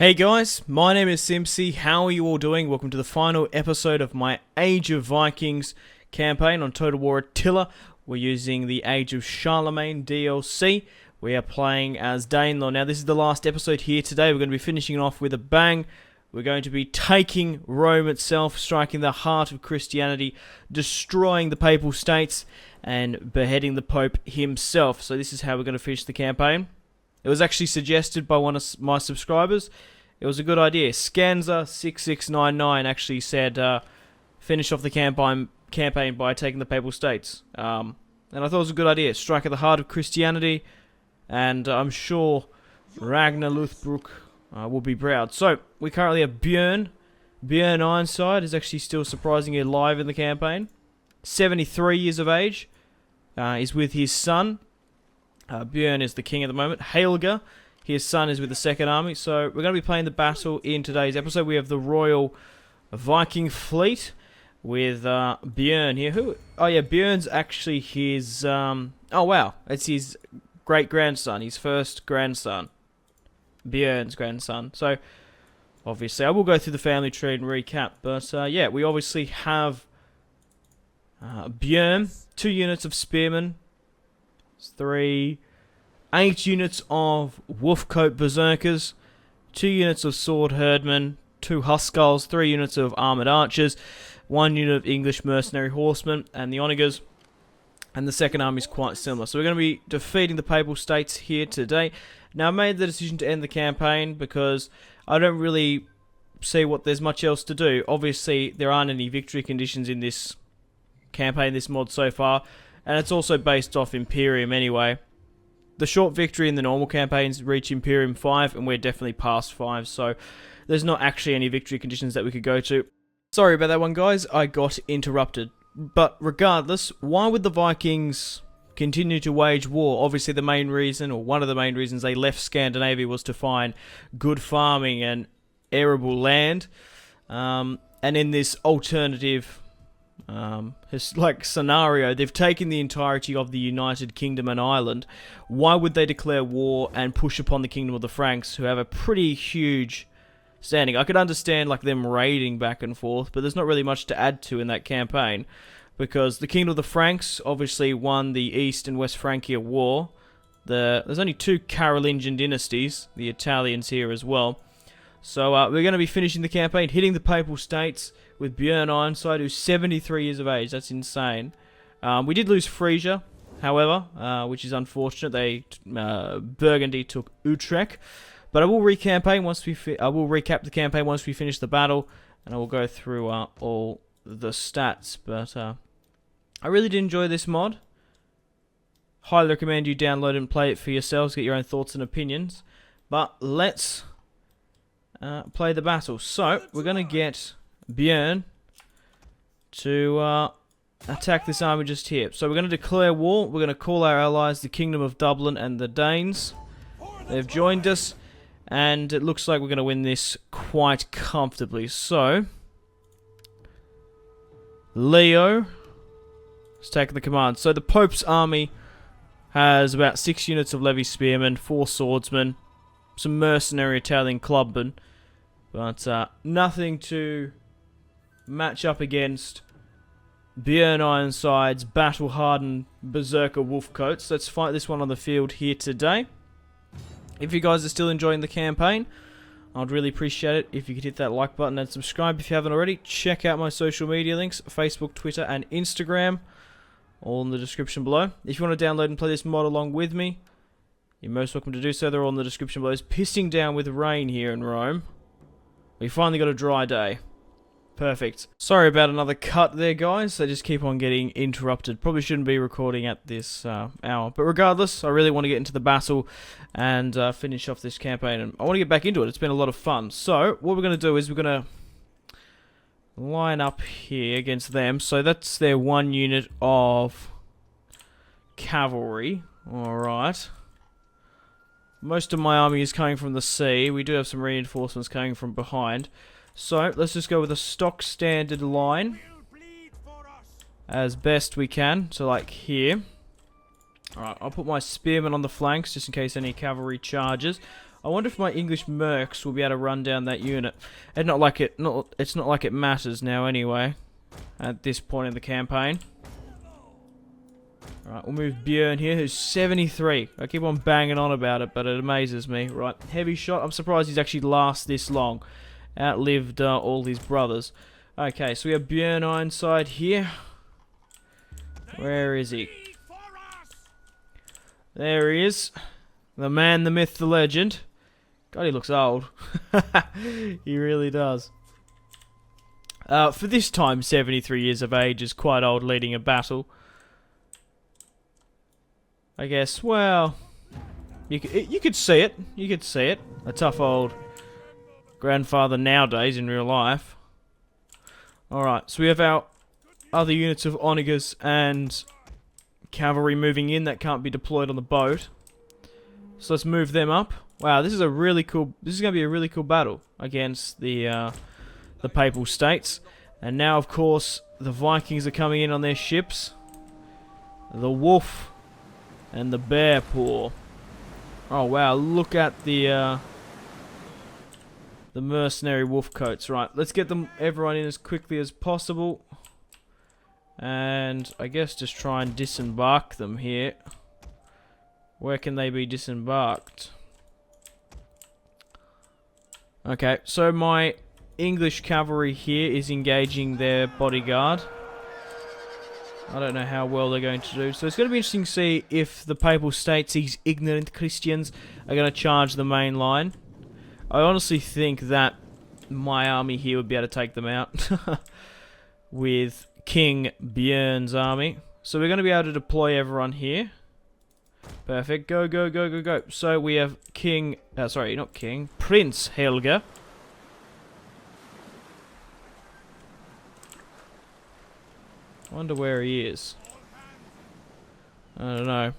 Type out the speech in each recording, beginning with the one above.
Hey guys, my name is Simpzy. How are you all doing? Welcome to the final episode of my Age of Vikings campaign on Total War Attila. We're using the Age of Charlemagne DLC. We are playing as Danelaw. Now this is the last episode here today. We're going to be finishing it off with a bang. We're going to be taking Rome itself, striking the heart of Christianity, destroying the Papal States, and beheading the Pope himself. So this is how we're going to finish the campaign. It was actually suggested by one of my subscribers. It was a good idea. Scanza6699 actually said, finish off the campaign by taking the Papal States. And I thought it was a good idea. Strike at the heart of Christianity. And I'm sure Ragnar Lothbrok will be proud. So, we currently have Björn. Björn Ironside is actually still surprisingly alive in the campaign. 73 years of age. He's with his son. Björn is the king at the moment. Helga, his son, is with the Second Army. So we're going to be playing the battle in today's episode. We have the Royal Viking Fleet with Björn here. Oh yeah, Björn's actually his... oh wow, it's his great-grandson, his first grandson. Björn's grandson. So obviously I will go through the family tree and recap. But yeah, we obviously have Björn, 2 units of spearmen. 8 units of Wolfcoat Berserkers, 2 units of Sword Herdmen, 2 Huskarls, 3 units of Armoured Archers, 1 unit of English Mercenary Horsemen, and the Onagers. And the Second Army is quite similar. So we're going to be defeating the Papal States here today. Now I made the decision to end the campaign because I don't really see what there's much else to do. Obviously there aren't any victory conditions in this campaign, this mod so far. And it's also based off Imperium anyway. The short victory in the normal campaigns reach Imperium 5, and we're definitely past 5, so there's not actually any victory conditions that we could go to. Sorry about that one, guys. I got interrupted. But regardless, why would the Vikings continue to wage war? Obviously the main reason, or one of the main reasons they left Scandinavia was to find good farming and arable land. And in this alternative... scenario, they've taken the entirety of the United Kingdom and Ireland. Why would they declare war and push upon the Kingdom of the Franks, who have a pretty huge standing? I could understand like them raiding back and forth, but there's not really much to add to in that campaign, because the Kingdom of the Franks obviously won the East and West Francia War. There's only 2 Carolingian dynasties, the Italians here as well. So we're going to be finishing the campaign, hitting the Papal States with Björn Ironside, who's 73 years of age. That's insane. We did lose Frisia, however, which is unfortunate. Burgundy took Utrecht. But I will recap the campaign once we finish the battle, and I will go through all the stats. But I really did enjoy this mod. Highly recommend you download and play it for yourselves, get your own thoughts and opinions. But let's play the battle. So we're going to get Björn to attack this army just here. So we're going to declare war. We're going to call our allies the Kingdom of Dublin and the Danes. They've joined us, and it looks like we're going to win this quite comfortably. So Leo has taken the command. So the Pope's army has about 6 units of levy spearmen, 4 swordsmen, some mercenary Italian clubmen, but nothing to match up against Björn Ironside's battle-hardened Berserker Wolfcoats. Let's fight this one on the field here today. If you guys are still enjoying the campaign, I'd really appreciate it if you could hit that like button and subscribe if you haven't already. Check out my social media links, Facebook, Twitter, and Instagram, all in the description below. If you want to download and play this mod along with me, you're most welcome to do so. They're all in the description below. It's pissing down with rain here in Rome. We finally got a dry day. Perfect. Sorry about another cut there, guys. I just keep on getting interrupted. Probably shouldn't be recording at this hour. But regardless, I really want to get into the battle and finish off this campaign. And I want to get back into it. It's been a lot of fun. So, what we're going to do is we're going to line up here against them. So, that's their 1 unit of cavalry. Alright. Most of my army is coming from the sea. We do have some reinforcements coming from behind. So, let's just go with a stock standard line as best we can. So, like here. Alright, I'll put my spearmen on the flanks just in case any cavalry charges. I wonder if my English mercs will be able to run down that unit. And not like it, it's not like it matters now anyway. At this point in the campaign. Right, we'll move Björn here, who's 73. I keep on banging on about it, but it amazes me. Right, heavy shot. I'm surprised he's actually last this long. Outlived all his brothers. Okay, so we have Björn Ironside here. Where is he? There he is. The man, the myth, the legend. God, he looks old. He really does. For this time, 73 years of age is quite old leading a battle. I guess, well, you could see it. You could see it. A tough old grandfather nowadays in real life. Alright, so we have our other units of onagers and cavalry moving in that can't be deployed on the boat. So let's move them up. Wow, this is a really cool. This is going to be a really cool battle against the Papal States. And now, of course, the Vikings are coming in on their ships. The wolf and the bear paw. Oh wow! Look at the mercenary wolf coats. Right, let's get everyone in as quickly as possible. And I guess just try and disembark them here. Where can they be disembarked? Okay, so my English cavalry here is engaging their bodyguard. I don't know how well they're going to do. So it's going to be interesting to see if the Papal States, these ignorant Christians, are going to charge the main line. I honestly think that my army here would be able to take them out. With King Björn's army. So we're going to be able to deploy everyone here. Perfect. Go, go, go, go, go. So we have King... sorry, not King. Prince Helga. Wonder where he is. I don't know.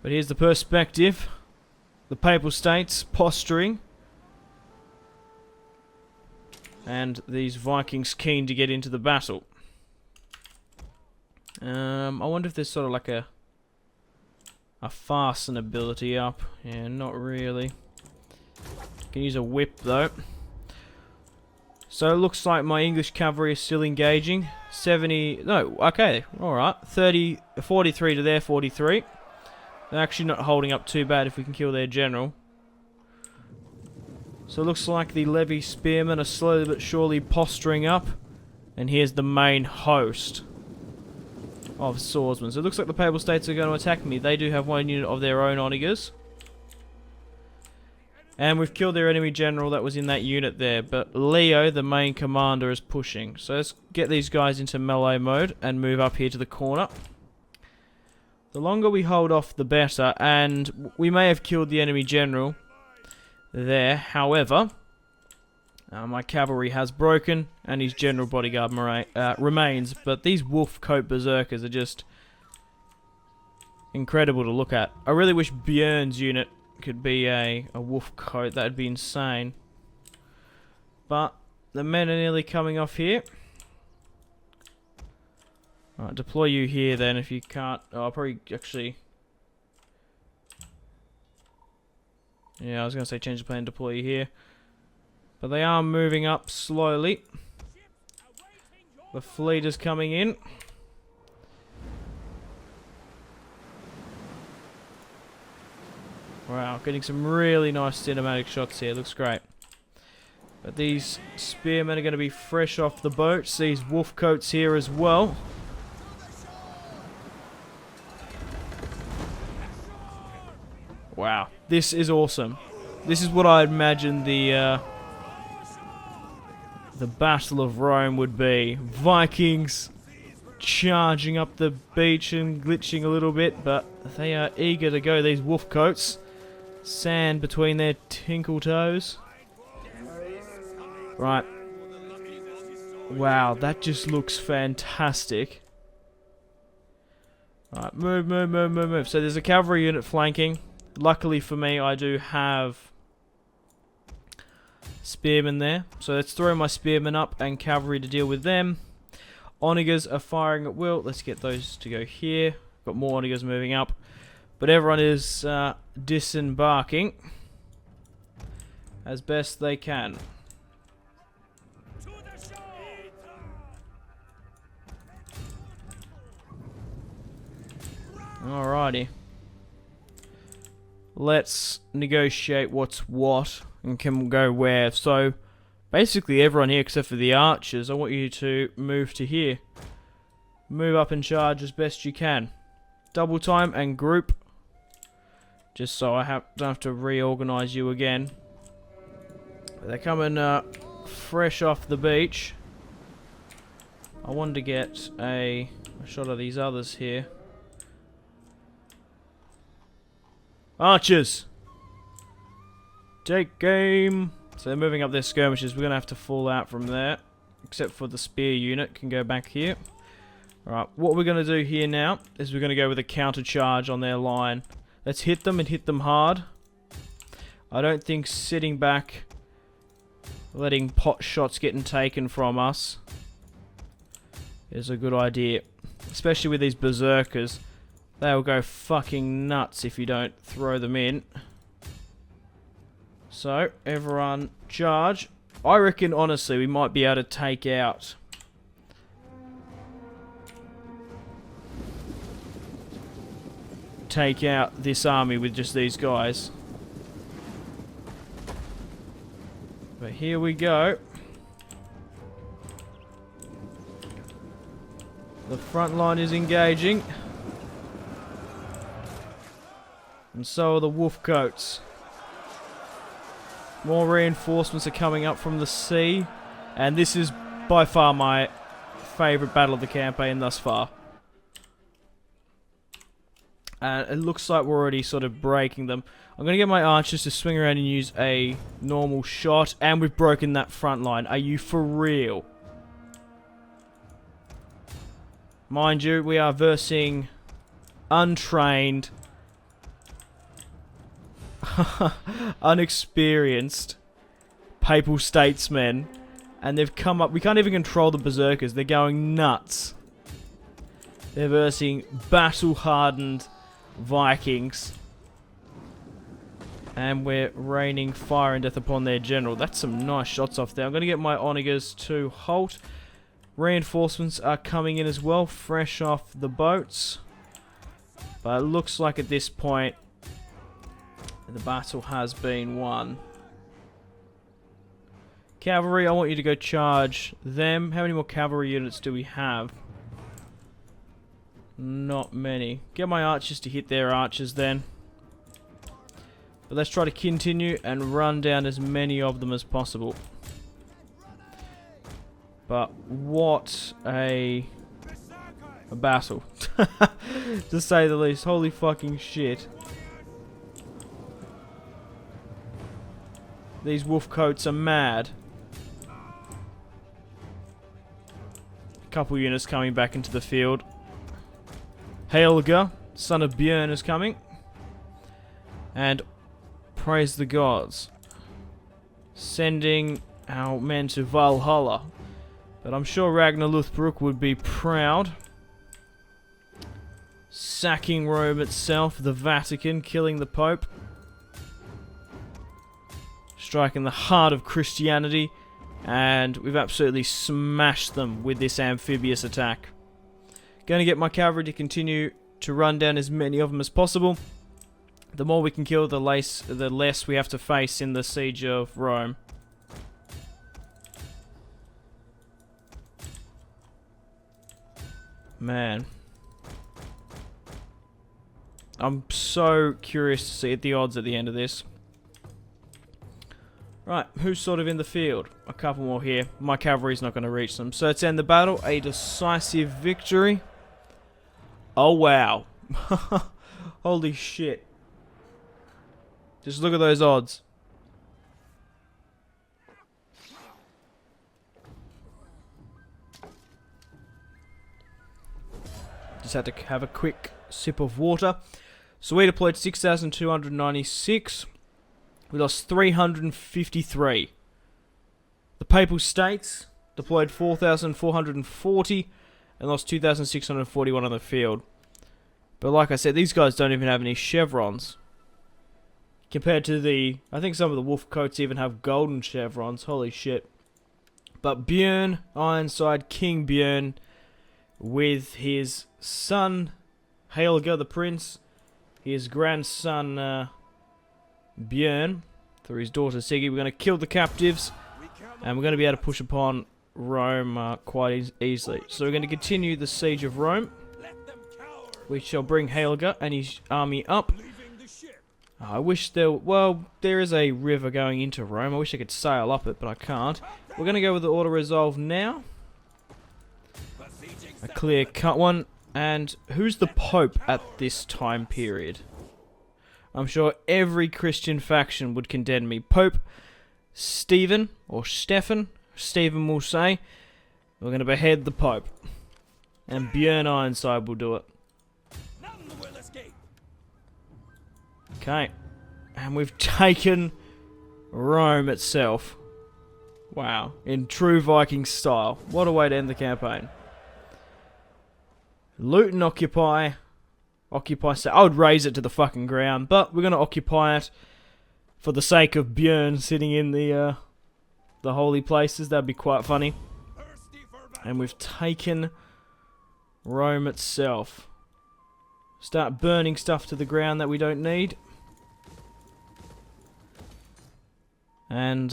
But here's the perspective. The Papal States posturing. And these Vikings keen to get into the battle. I wonder if there's sort of like a fasten ability up. Yeah, not really. Can use a whip though. So it looks like my English cavalry is still engaging. 70, no, okay, alright. 43 to their 43. They're actually not holding up too bad if we can kill their general. So it looks like the Levy spearmen are slowly but surely posturing up. And here's the main host of swordsmen. So it looks like the Papal States are going to attack me. They do have one unit of their own onagers. And we've killed their enemy general that was in that unit there. But Leo, the main commander, is pushing. So let's get these guys into melee mode and move up here to the corner. The longer we hold off, the better. And we may have killed the enemy general there. However, my cavalry has broken and his general bodyguard remains. But these wolf coat berserkers are just incredible to look at. I really wish Björn's unit could be a wolf coat. That'd be insane. But the men are nearly coming off here. Alright, deploy you here then if you can't. Oh, I'll probably actually... Yeah, I was going to say change the plan, deploy you here. But they are moving up slowly. The fleet is coming in. Wow, getting some really nice cinematic shots here. Looks great. But these spearmen are going to be fresh off the boats. These wolf coats here as well. Wow, this is awesome. This is what I imagined the Battle of Rome would be. Vikings charging up the beach and glitching a little bit, but they are eager to go. These wolf coats. Sand between their tinkle toes. Right. Wow, that just looks fantastic. Right, move, move, move, move, move. So there's a cavalry unit flanking. Luckily for me, I do have spearmen there. So let's throw my spearmen up and cavalry to deal with them. Onagers are firing at will. Let's get those to go here. Got more onagers moving up. But everyone is disembarking as best they can. Alrighty. Let's negotiate what's what and can go where. So, basically everyone here except for the archers, I want you to move to here. Move up and charge as best you can. Double time and group. Just so I don't have to reorganize you again. They're coming fresh off the beach. I wanted to get a shot of these others here. Archers! Take game! So they're moving up their skirmishes. We're going to have to fall out from there. Except for the spear unit can go back here. Alright, what we're going to do here now is we're going to go with a counter charge on their line. Let's hit them and hit them hard. I don't think sitting back, letting pot shots getting taken from us is a good idea. Especially with these berserkers. They'll go fucking nuts if you don't throw them in. So, everyone charge. I reckon, honestly, we might be able to take out this army with just these guys. But here we go. The front line is engaging. And so are the wolfcoats. More reinforcements are coming up from the sea. And this is by far my favourite battle of the campaign thus far. And it looks like we're already sort of breaking them. I'm going to get my archers to swing around and use a normal shot. And we've broken that front line. Are you for real? Mind you, we are versing untrained, unexperienced papal statesmen, and they've come up. We can't even control the berserkers. They're going nuts. They're versing battle-hardened Vikings, and we're raining fire and death upon their general. That's some nice shots off there. I'm going to get my onagers to halt. Reinforcements are coming in as well, fresh off the boats. But it looks like at this point the battle has been won. Cavalry, I want you to go charge them. How many more cavalry units do we have? Not many. Get my archers to hit their archers then. But let's try to continue and run down as many of them as possible. But what a battle. To say the least. Holy fucking shit. These wolfcoats are mad. A couple units coming back into the field. Helga, son of Björn, is coming. And praise the gods. Sending our men to Valhalla. But I'm sure Ragnar Lothbrok would be proud. Sacking Rome itself, the Vatican, killing the Pope. Striking the heart of Christianity. And we've absolutely smashed them with this amphibious attack. Going to get my cavalry to continue to run down as many of them as possible. The more we can kill, the less we have to face in the siege of Rome. Man. I'm so curious to see the odds at the end of this. Right, who's sort of in the field? A couple more here. My cavalry's not going to reach them. So let's end the battle. A decisive victory. Oh, wow. Holy shit. Just look at those odds. Just had to have a quick sip of water. So we deployed 6,296. We lost 353. The Papal States deployed 4,440 and lost 2,641 on the field. But like I said, these guys don't even have any chevrons. compared to the... I think some of the wolf coats even have golden chevrons. Holy shit. But Björn Ironside, King Björn, with his son Helge the Prince, his grandson Björn, through his daughter Siggy. We're going to kill the captives, and we're going to be able to push upon Rome quite easily. So we're going to continue the siege of Rome. We shall bring Helge and his army up. I wish there... Well, there is a river going into Rome. I wish I could sail up it, but I can't. We're going to go with the auto-resolve now. A clear-cut one. And who's the Pope at this time period? I'm sure every Christian faction would condemn me. Pope Stephen, or Stephen will say, we're going to behead the Pope. And Björn Ironside will do it. Okay. And we've taken Rome itself. Wow. In true Viking style. What a way to end the campaign. Loot and occupy. I would raise it to the fucking ground, but we're going to occupy it for the sake of Björn sitting in the holy places. That'd be quite funny. And we've taken Rome itself. Start burning stuff to the ground that we don't need. And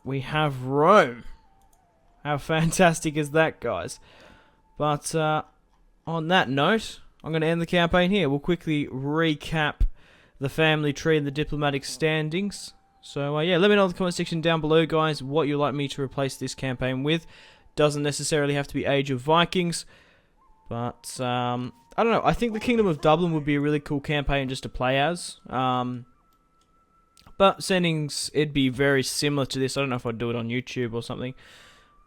we have Rome. How fantastic is that, guys? But on that note, I'm going to end the campaign here. We'll quickly recap the family tree and the diplomatic standings. So yeah, let me know in the comment section down below, guys, what you'd like me to replace this campaign with. Doesn't necessarily have to be Age of Vikings, but I don't know. I think the Kingdom of Dublin would be a really cool campaign just to play as. But settings, it'd be very similar to this. I don't know if I'd do it on YouTube or something.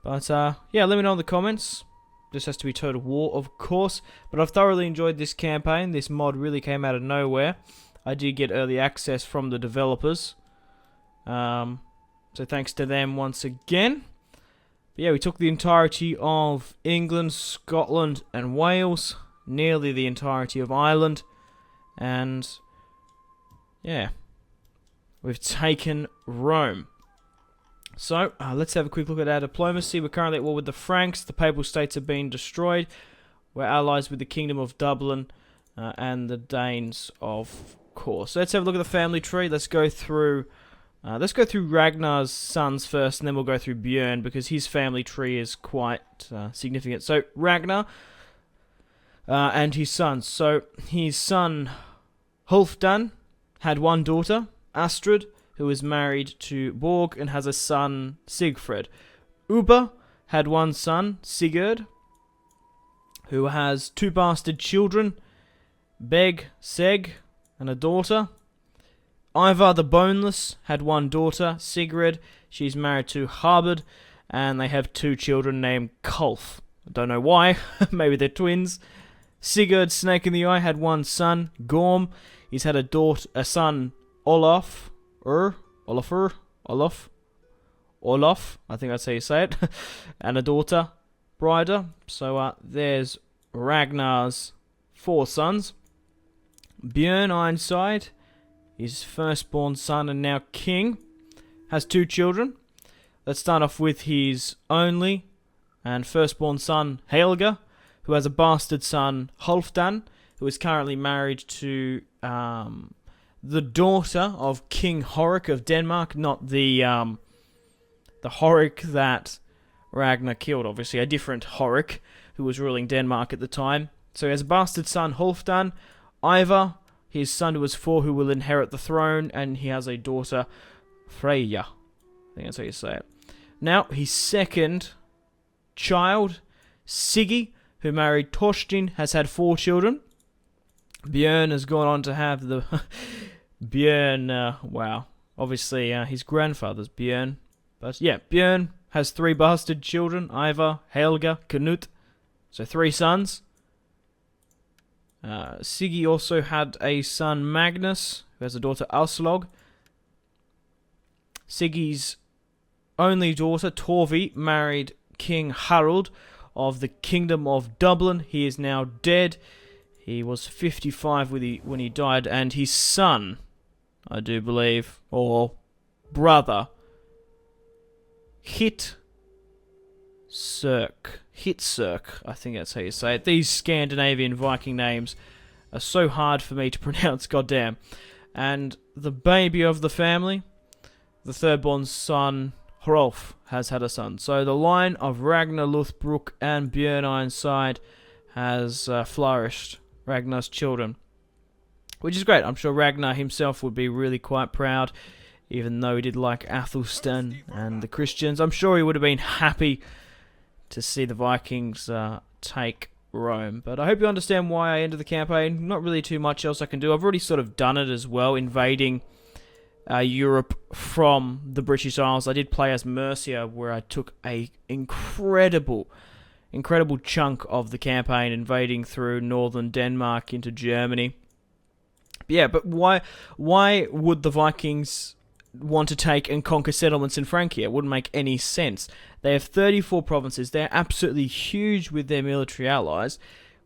But yeah, let me know in the comments. This has to be Total War, of course. But I've thoroughly enjoyed this campaign. This mod really came out of nowhere. I did get early access from the developers. So thanks to them once again. But yeah, we took the entirety of England, Scotland, and Wales. Nearly the entirety of Ireland. And yeah, we've taken Rome. So, let's have a quick look at our diplomacy. We're currently at war with the Franks. The Papal States have been destroyed. We're allies with the Kingdom of Dublin and the Danes, of course. So let's have a look at the family tree. Let's go through Ragnar's sons first, and then we'll go through Björn, because his family tree is quite significant. So, Ragnar and his sons. So, his son, Halfdan, had one daughter, Astrid, who is married to Borg and has a son, Sigfrid. Ubba had one son, Sigurd, who has two bastard children, Beg, Seg, and a daughter. Ivar the Boneless had one daughter, Sigrid. She's married to Harbard, and they have two children named Kulf. I don't know why. Maybe they're twins. Sigurd, Snake in the Eye, had one son, Gorm. He's had a son, Olaf, I think that's how you say it, and a daughter, Brida. So there's Ragnar's 4 sons. Björn Ironside, his firstborn son and now king, has 2 children. Let's start off with his only and firstborn son, Helge, who has a bastard son, Halfdan, who is currently married to the daughter of King Horik of Denmark, not the Horik that Ragnar killed, obviously, a different Horik who was ruling Denmark at the time. So he has a bastard son, Halfdan. Ivar, his son who was 4, who will inherit the throne, and he has a daughter, Freyja. I think that's how you say it. Now, his second child, Siggy, who married Thorstein, has had 4 children. Björn has gone on to have the... Björn, wow. Obviously, his grandfather's Björn. But yeah, Björn has 3 bastard children, Ivar, Helge, Knut. So 3 sons. Siggy also had a son, Magnus, who has a daughter, Aslog. Siggy's only daughter, Torvi, married King Harold of the Kingdom of Dublin. He is now dead. He was 55 when he died, and his son, I do believe, or brother, Hitserk, I think that's how you say it. These Scandinavian Viking names are so hard for me to pronounce, goddamn. And the baby of the family, the third-born son, Hrolf, has had a son. So the line of Ragnar Lothbrok and Björn Ironside has flourished, Ragnar's children. Which is great. I'm sure Ragnar himself would be really quite proud, even though he did like Athelstan and the Christians. I'm sure he would have been happy to see the Vikings take Rome. But I hope you understand why I ended the campaign. Not really too much else I can do. I've already sort of done it as well, invading Europe from the British Isles. I did play as Mercia, where I took a incredible chunk of the campaign, invading through northern Denmark into Germany. Yeah, but why would the Vikings want to take and conquer settlements in Francia? It wouldn't make any sense. They have 34 provinces. They're absolutely huge with their military allies.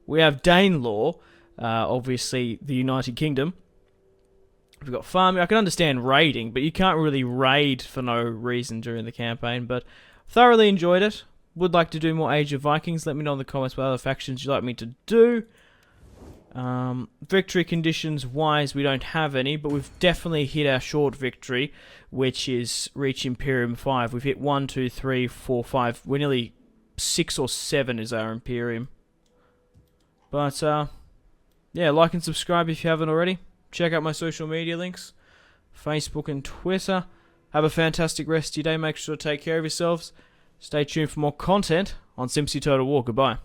We have Danelaw, obviously the United Kingdom. We've got farming. I can understand raiding, but you can't really raid for no reason during the campaign. But thoroughly enjoyed it. Would like to do more Age of Vikings. Let me know in the comments what other factions you'd like me to do. Victory conditions wise, we don't have any, but we've definitely hit our short victory, which is reach Imperium 5. We've hit 1, 2, 3, 4, 5. We're nearly 6 or 7 is our Imperium. But, yeah, like and subscribe if you haven't already. Check out my social media links, Facebook and Twitter. Have a fantastic rest of your day. Make sure to take care of yourselves. Stay tuned for more content on Simpzy Total War. Goodbye.